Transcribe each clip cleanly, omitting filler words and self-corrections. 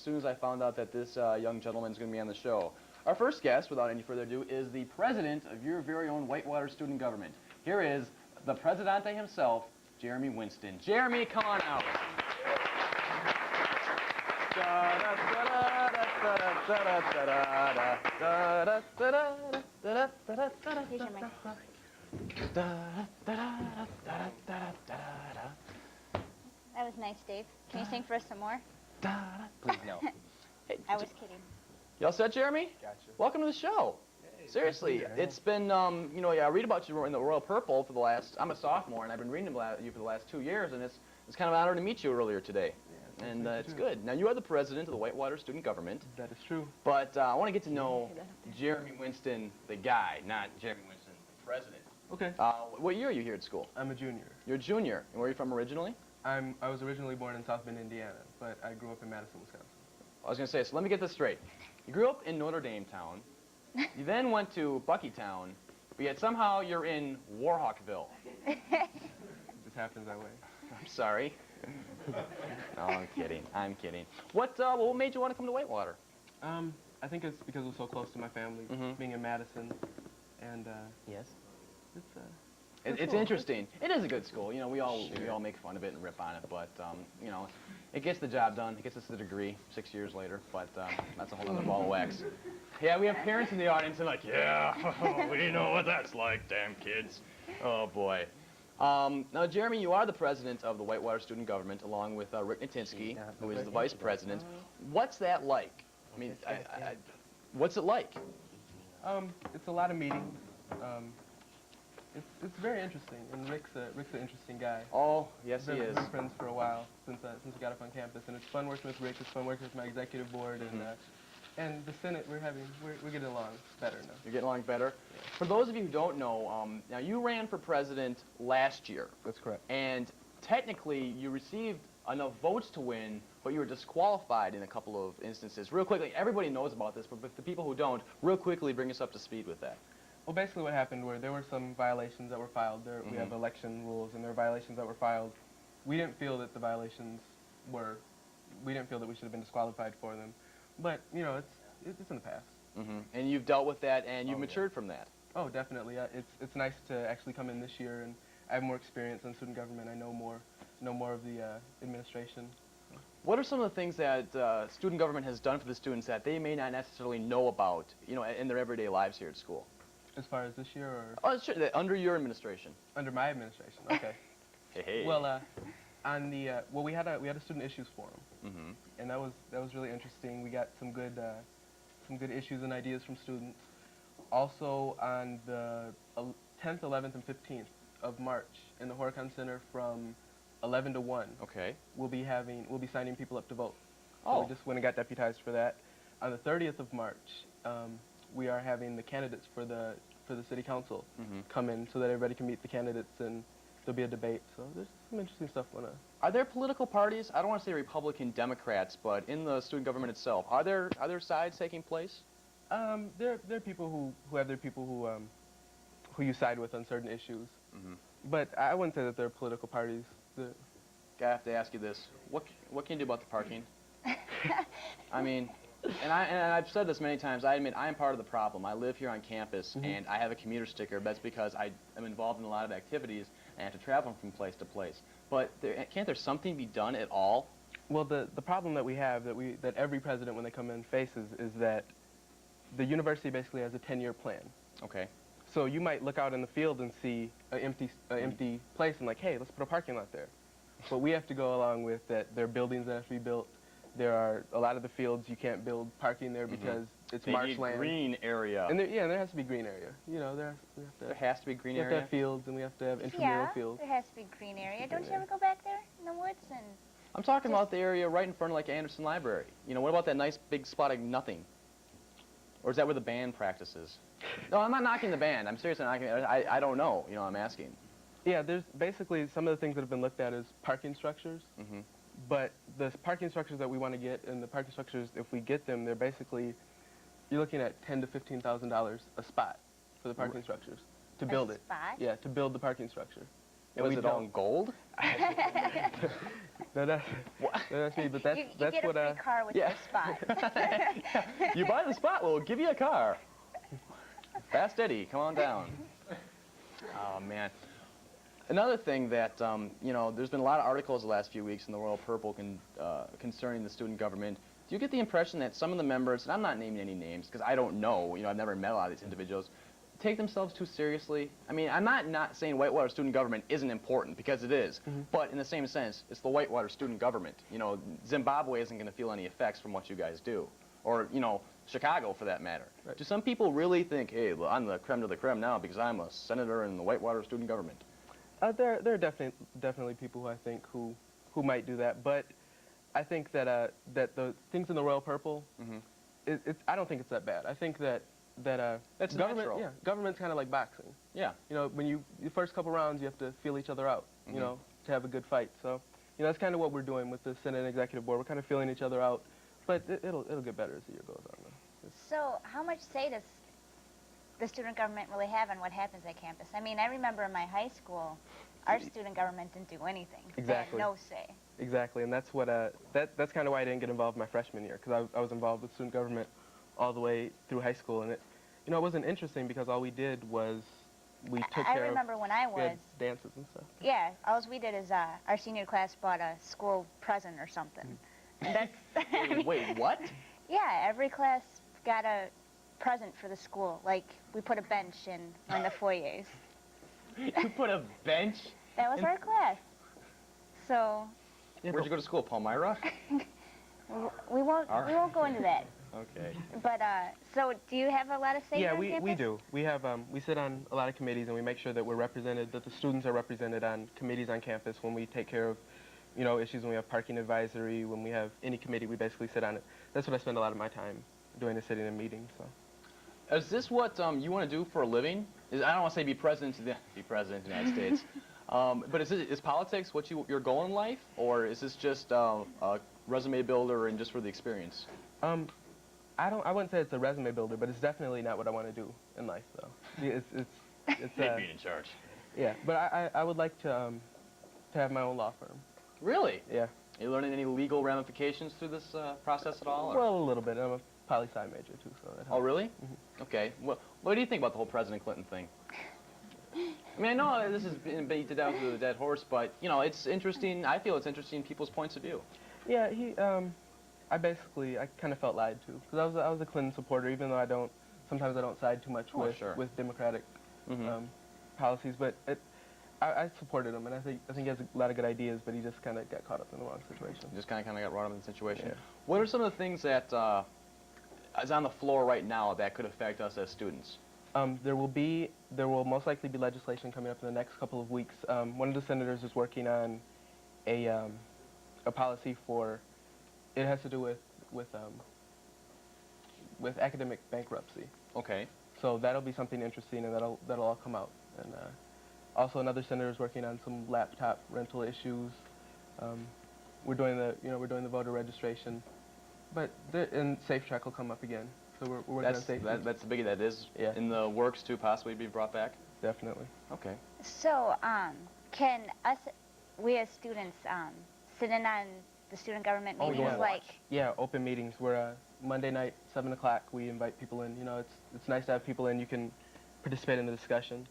soon as I found out that this young gentleman is going to be on the show. Our first guest, without any further ado, is the president of your very own Whitewater student government. Here is the Presidente himself, Jeremy Winston. Jeremy, come on out. Here's your mic. That was nice, Dave. Can you sing for us some more? Please no. Hey, I was kidding. you all set, Jeremy? Gotcha. Welcome to the show. Hey, Seriously, it's been, you know, I read about you in the Royal Purple for the last, I'm a sophomore, and I've been reading about you for the last 2 years, and it's kind of an honor to meet you earlier today. Yeah, And it's good. Now, you are the president of the Whitewater student government, that is true. but I want to get to know Jeremy Winston, the guy, not Jeremy Winston, the president. Okay. What year are you here at school? I'm a junior. You're a junior. And where are you from originally? I was originally born in South Bend, Indiana, but I grew up in Madison, Wisconsin. I was going to say, so let me get this straight. You grew up in Notre Dame town. You then went to Buckytown, but yet somehow you're in Warhawkville. It just happens that way. I'm sorry. No, I'm kidding. I'm kidding. What made you want to come to Whitewater? I think it's because it was so close to my family, being in Madison, and Yes. it's It's interesting. It is a good school. You know, we all make fun of it and rip on it, but you know, it gets the job done. It gets us the degree 6 years later, but that's a whole other ball of wax. Yeah, we have parents in the audience and like, yeah, we know what that's like, damn kids. Oh boy. Now, Jeremy, you are the president of the Whitewater student government, along with Rick Natinsky, who is the vice president. What's that like? I mean, what's it like? It's a lot of meetings. It's very interesting, and Rick's an interesting guy. Oh, yes, he We've is. been friends for a while since we got up on campus, and it's fun working with Rick. It's fun working with my executive board, and the Senate. We're getting along better now. You're getting along better. Yeah. For those of you who don't know, now you ran for president last year, That's correct. and technically you received enough votes to win, but you were disqualified in a couple of instances. Real quickly, everybody knows about this, but the people who don't, real quickly bring us up to speed with that. Well, basically what happened were there were some violations that were filed. We have election rules, and there were violations that were filed. We didn't feel that the violations were, we didn't feel that we should have been disqualified for them. But, you know, it's in the past. And you've dealt with that, and you've Oh, yeah. matured from that. Oh, definitely. It's nice to actually come in this year, and I have more experience in student government. I know more of the administration. What are some of the things that student government has done for the students that they may not necessarily know about, you know, in their everyday lives here at school? As far as this year, or Oh, sure, under your administration. under my administration? Okay. Hey, hey. Well, on the we had a student issues forum, and that was really interesting. We got some good issues and ideas from students. Also, on the 10th, 11th, and 15th of March in the Horicon Center from 11 to 1. Okay. We'll be signing people up to vote. Oh. So we just went and got deputized for that. On the 30th of March, we are having the candidates for the city council come in so that everybody can meet the candidates, and there'll be a debate. So there's some interesting stuff going on. Are there political parties? I don't want to say Republican, Democrats, but in the student government itself, are there sides taking place? There are people who have their people who you side with on certain issues. But I wouldn't say that there are political parties. I have to ask you this: what can you do about the parking? I mean, and I've said this many times. I admit I am part of the problem. I live here on campus, and I have a commuter sticker. That's because I am involved in a lot of activities and I have to travel from place to place. But can't there something be done at all? Well, the problem that we have that every president when they come in faces is that the university basically has a 10-year plan. Okay. So you might look out in the field and see an empty place and like, hey, let's put a parking lot there. But we have to go along with that. There are buildings that have to be built. There are a lot of the fields you can't build parking there because it's They need marshland. green area. And there has to be green area. You know, There has to be green we have to area. have fields, and we have to have intramural Yeah, fields. there has to be green area. Don't you ever go back there in the woods and? I'm talking about the area right in front of like Anderson Library. You know, what about that nice big spot of nothing? Or is that where the band practices? No, I'm not knocking the band. I'm seriously not knocking it. I don't know. You know, I'm asking. Yeah, there's basically some of the things that have been looked at as parking structures. But the parking structures that we want to get, and the parking structures, if we get them, they're basically, you're looking at $10,000 to $15,000 a spot for the parking structures to build it. Spot? Yeah, to build the parking structure. And Was it all in gold? No, that's me, but that's you that's get what a free car with your spot. You buy the spot, we'll give you a car. Fast Eddie, come on down. Oh, man. Another thing that, you know, there's been a lot of articles the last few weeks in the Royal Purple concerning the student government. Do you get the impression that some of the members, and I'm not naming any names because I don't know, you know, I've never met a lot of these individuals, take themselves too seriously? I mean, I'm not saying Whitewater student government isn't important, because it is, but in the same sense, it's the Whitewater student government. You know, Zimbabwe isn't going to feel any effects from what you guys do, or, you know, Chicago for that matter. Right. Do some people really think, hey, well, I'm the creme de la creme now because I'm a senator in the Whitewater student government? There are definitely people who I think who might do that, but I think that that the things in the Royal Purple, I don't think it's that bad. I think that that's government, natural. yeah, government's kind of like boxing. Yeah. You know, when the first couple rounds, you have to feel each other out, you know, to have a good fight. So, you know, that's kind of what we're doing with the Senate and Executive Board. We're kind of feeling each other out, but it'll get better as the year goes on. So, how much say does the student government really have on what happens at campus? I mean, I remember in my high school, our student government didn't do anything. Exactly. They had no say. Exactly, and that's what that's kind of why I didn't get involved my freshman year, because I was involved with student government all the way through high school, and it wasn't interesting because all we did was we took care of. I remember when I was dances and stuff. Yeah, all we did is our senior class bought a school present or something. And that's Wait, what? Yeah, every class got a present for the school. Like, we put a bench in one of the foyers. You put a bench? That was our class. So. Yeah, where'd you go to school, Palmyra? we won't go into that. Okay. But so do you have a lot of say on campus? we do. We have we sit on a lot of committees, and we make sure that we're represented, that the students are represented on committees on campus when we take care of, you know, issues, when we have parking advisory, when we have any committee, we basically sit on it. That's what I spend a lot of my time doing, is sitting in meetings. So. Is this what you want to do for a living? I don't want to say be president of the United States, but is politics what your goal in life, or is this just a resume builder and just for the experience? I wouldn't say it's a resume builder, but it's definitely not what I want to do in life, though. It's being in charge. Yeah, but I would like to have my own law firm. Really? Yeah. Are you learning any legal ramifications through this process at all? Or? Well, a little bit. I'm a poli-sci major too, so that helps. Oh, really? Okay. Well, what do you think about the whole President Clinton thing? I mean, I know this has been beaten down to the dead horse, but you know, it's interesting. I feel it's interesting people's points of view. Yeah, I kind of felt lied to, because I was a Clinton supporter, even though sometimes I don't side too much with Democratic policies, but I supported him, and I think he has a lot of good ideas, but he just kind of got caught up in the wrong situation. Just kind of got brought up in the situation. Yeah. What are some of the things that is on the floor right now that could affect us as students? There will most likely be legislation coming up in the next couple of weeks. One of the senators is working on a policy for, it has to do with academic bankruptcy. Okay. So that'll be something interesting, and that'll all come out. And also another senator is working on some laptop rental issues. We're doing the voter registration, and Safe Track will come up again. So we're working on Safe Track. That's the biggie that is in the works to possibly be brought back? Definitely. Okay. So can we as students sit in on the student government meetings? Yeah, open meetings. We're Monday night, 7 o'clock. We invite people in. You know, it's nice to have people in. You can participate in the discussion.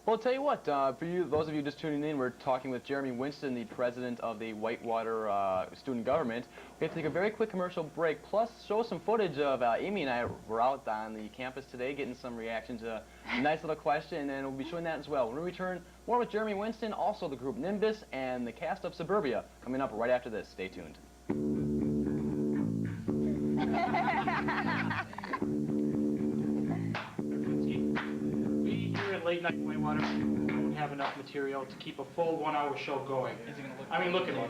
Well, I'll tell you what, for those of you just tuning in, we're talking with Jeremy Winston, the president of the Whitewater student government. We have to take a very quick commercial break, plus show some footage of Amy and I were out on the campus today getting some reaction to a nice little question, and we'll be showing that as well. When we return, more with Jeremy Winston, also the group Nimbus, and the cast of Suburbia coming up right after this. Stay tuned. Late night Whitewater don't have enough material to keep a full 1-hour show going. I mean, look at me.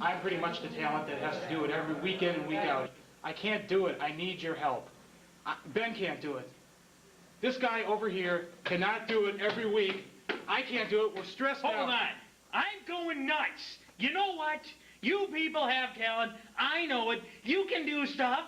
I'm pretty much the talent that has to do it every week in and week out. I can't do it. I need your help. Ben can't do it. This guy over here cannot do it every week. I can't do it. We're stressed out. Hold on. I'm going nuts. You know what? You people have talent. I know it. You can do stuff.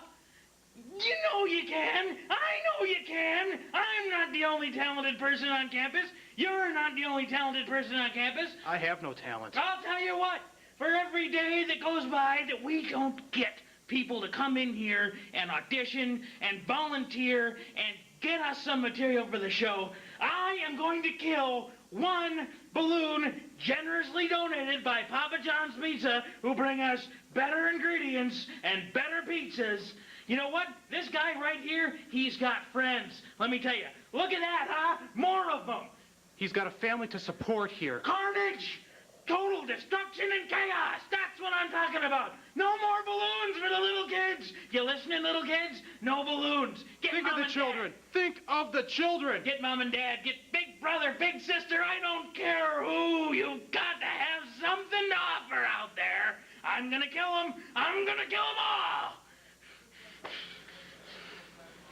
You know you can. I know you can. I'm not the only talented person on campus. You're not the only talented person on campus. I have no talent. I'll tell you what, for every day that goes by that we don't get people to come in here and audition and volunteer and get us some material for the show, I am going to kill one balloon generously donated by Papa John's Pizza, who bring us better ingredients and better pizzas. You know what? This guy right here, he's got friends. Let me tell you. Look at that, huh? More of them. He's got a family to support here. Carnage! Total destruction and chaos! That's what I'm talking about! No more balloons for the little kids! You listening, little kids? No balloons! Think of the children! Think of the children! Get Mom and Dad, get big brother, big sister, I don't care who! You've got to have something to offer out there! I'm gonna kill them! I'm gonna kill them all!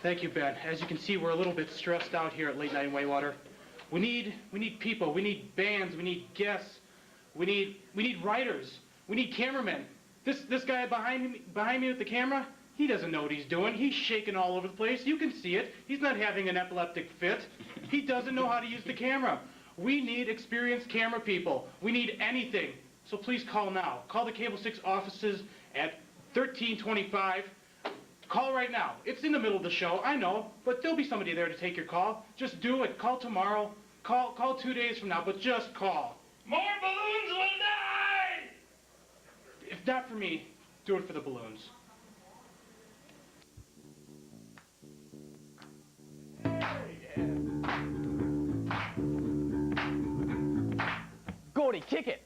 Thank you, Ben. As you can see, we're a little bit stressed out here at Late Night in Whitewater. We need people, we need bands, we need guests. We need writers. We need cameramen. This guy behind me with the camera, he doesn't know what he's doing. He's shaking all over the place. You can see it. He's not having an epileptic fit. He doesn't know how to use the camera. We need experienced camera people. We need anything. So please call now. Call the Cable 6 offices at 1325. Call right now. It's in the middle of the show, I know, but there'll be somebody there to take your call. Just do it. Call tomorrow. Call 2 days from now, but just call. More balloons will die! If not for me, do it for the balloons. Gordy, kick it!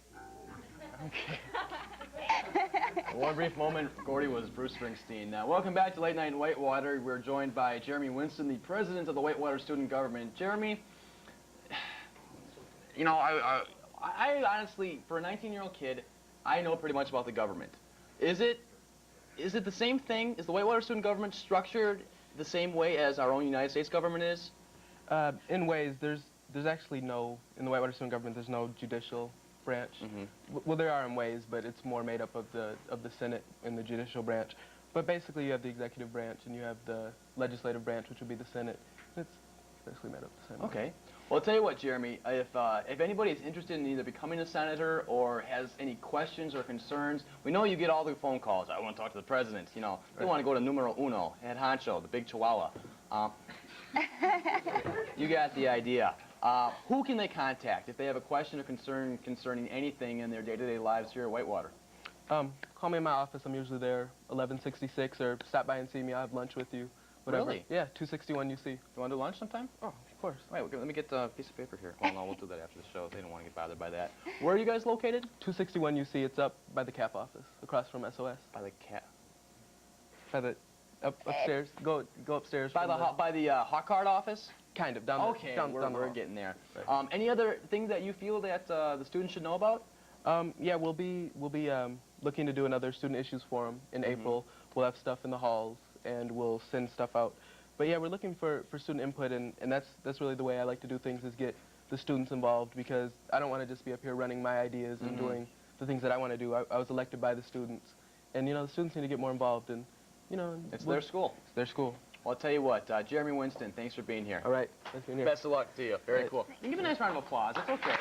Okay. For one brief moment, Gordy was Bruce Springsteen. Now, welcome back to Late Night in Whitewater. We're joined by Jeremy Winston, the president of the Whitewater Student Government. Jeremy, you know, I honestly, for a 19-year-old kid, I know pretty much about the government. Is it the same thing? Is the Whitewater student government structured the same way as our own United States government is? In ways, there's actually no, in the Whitewater student government, there's no judicial branch. Well, there are in ways, but it's more made up of the Senate and the judicial branch. But basically, you have the executive branch and you have the legislative branch, which would be the Senate. It's basically made up the same. Okay. Well, I'll tell you what, Jeremy, if anybody is interested in either becoming a senator or has any questions or concerns, we know you get all the phone calls. I want to talk to the president. You know, they want to go to numero uno, head honcho, the big chihuahua. You got the idea. Who can they contact if they have a question or concern concerning anything in their day-to-day lives here at Whitewater? Call me in my office. I'm usually there 1166, or stop by and see me. I'll have lunch with you. Whatever. Really? Yeah, 261 UC. You want to do lunch sometime? Oh, of course. Wait, let me get a piece of paper here. Well, no, we'll do that after the show. They don't want to get bothered by that. Where are you guys located? 261 UC. It's up by the CAP office, across from SOS. By the cat. By the upstairs. Go upstairs. By the hot card office. Kind of down. Okay, down the we're hall. getting there. Right. Any other things that you feel that the students should know about? Yeah, we'll be looking to do another student issues forum in April. We'll have stuff in the halls and we'll send stuff out. But yeah, we're looking for student input, and that's really the way I like to do things, is get the students involved, because I don't want to just be up here running my ideas and doing the things that I want to do. I was elected by the students, and you know, the students need to get more involved, and you know, It's their school. It's their school. Well, I'll tell you what, Jeremy Winston, thanks for being here. All right, nice being here. Best of luck to you. Very cool. You can give a nice round of applause. It's okay.